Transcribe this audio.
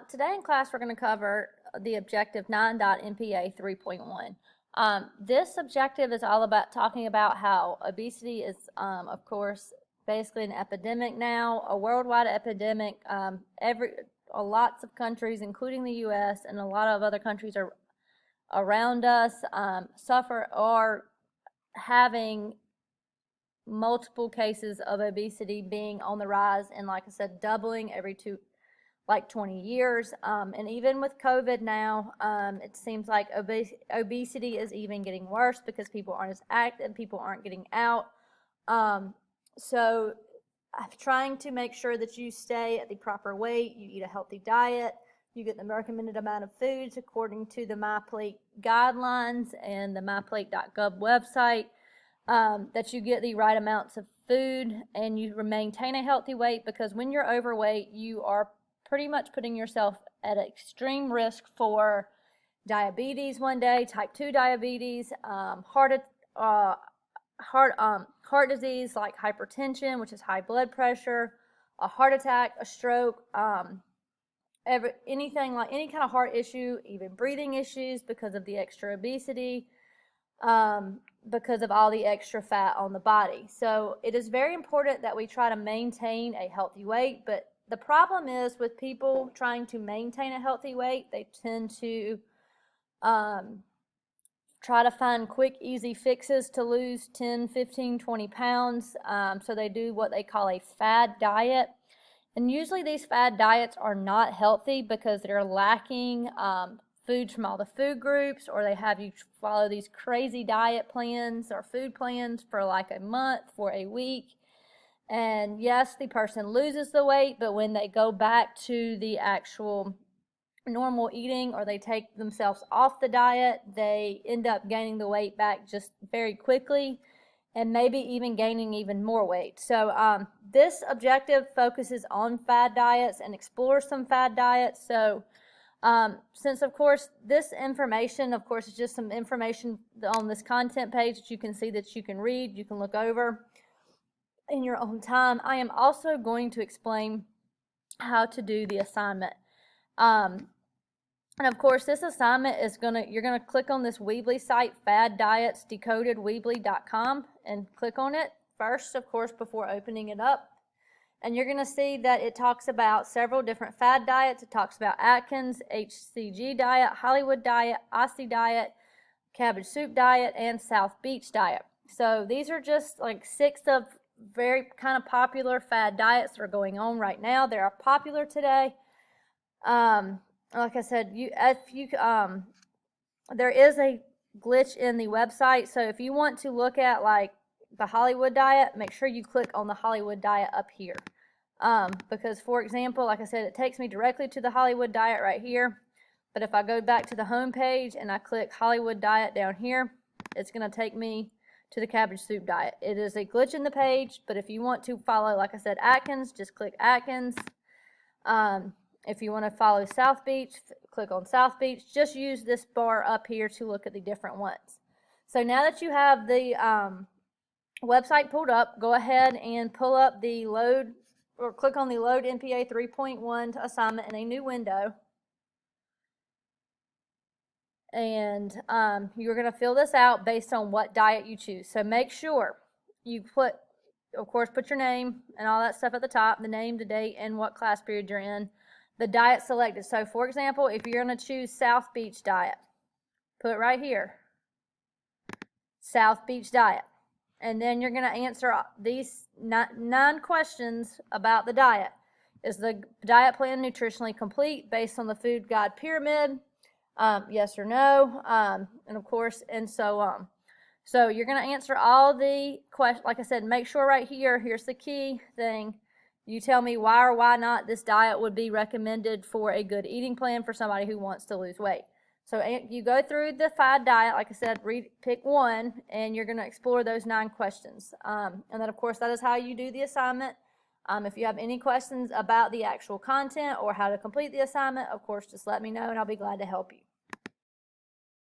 Today in class we're going to cover the objective 9.NPA.3.1. This objective is all about talking about how obesity is, of course, basically an epidemic now, a worldwide epidemic. Lots of countries, including the U.S. and a lot of other countries around us, suffer or having multiple cases of obesity being on the rise, and like I said, doubling every 20 years. And even with COVID now, it seems like obesity is even getting worse because people aren't as active, people aren't getting out. So I'm trying to make sure that you stay at the proper weight, you eat a healthy diet, you get the recommended amount of foods according to the MyPlate guidelines and the myplate.gov website, that you get the right amounts of food and you maintain a healthy weight, because when you're overweight, you are pretty much putting yourself at extreme risk for diabetes one day, type 2 diabetes, heart disease like hypertension, which is high blood pressure, a heart attack, a stroke, anything like any kind of heart issue, even breathing issues because of the extra obesity, because of all the extra fat on the body. So it is very important that we try to maintain a healthy weight, but the problem is with people trying to maintain a healthy weight, they tend to try to find quick, easy fixes to lose 10, 15, 20 pounds. So they do what they call a fad diet. And usually these fad diets are not healthy because they're lacking foods from all the food groups, or they have you follow these crazy diet plans or food plans for like a month, for a week. And yes, the person loses the weight, but when they go back to the actual normal eating, or they take themselves off the diet, they end up gaining the weight back just very quickly, and maybe even gaining even more weight. So this objective focuses on fad diets and explores some fad diets. So since, of course, this information, of course, is just some information on this content page that you can see, that you can read, you can look over in your own time, I am also going to explain how to do the assignment. And of course, this assignment is you're gonna click on this Weebly site, Fad Diets Decoded, Weebly.com, and click on it first, of course, before opening it up. And you're gonna see that it talks about several different fad diets. It talks about Atkins, HCG diet, Hollywood diet, Aussie diet, cabbage soup diet, and South Beach diet. So these are just like 6 of very kind of popular fad diets that are going on right now. They are popular today. Like I said, there is a glitch in the website. So if you want to look at like the Hollywood diet, make sure you click on the Hollywood diet up here. Because, for example, like I said, it takes me directly to the Hollywood diet right here. But if I go back to the home page and I click Hollywood diet down here, it's going to take me to the cabbage soup diet. It is a glitch in the page, but if you want to follow, like I said, Atkins, just click Atkins. If you want to follow South Beach, click on South Beach. Just use this bar up here to look at the different ones. So now that you have the website pulled up, go ahead and pull up the load, or click on the Load NPA 3.1 assignment in a new window. And you're going to fill this out based on what diet you choose. So make sure you put your name and all that stuff at the top, the name, the date, and what class period you're in, the diet selected. So for example, if you're going to choose South Beach diet, put right here, South Beach diet. And then you're going to answer these 9 questions about the diet. Is the diet plan nutritionally complete based on the food guide pyramid? Yes or no, and of course, and so on. So you're going to answer all the questions. Like I said, make sure right here, here's the key thing. You tell me why or why not this diet would be recommended for a good eating plan for somebody who wants to lose weight. So you go through the fad diet, like I said, pick one, and you're going to explore those 9 questions. And then, of course, that is how you do the assignment. If you have any questions about the actual content or how to complete the assignment, of course, just let me know, and I'll be glad to help you.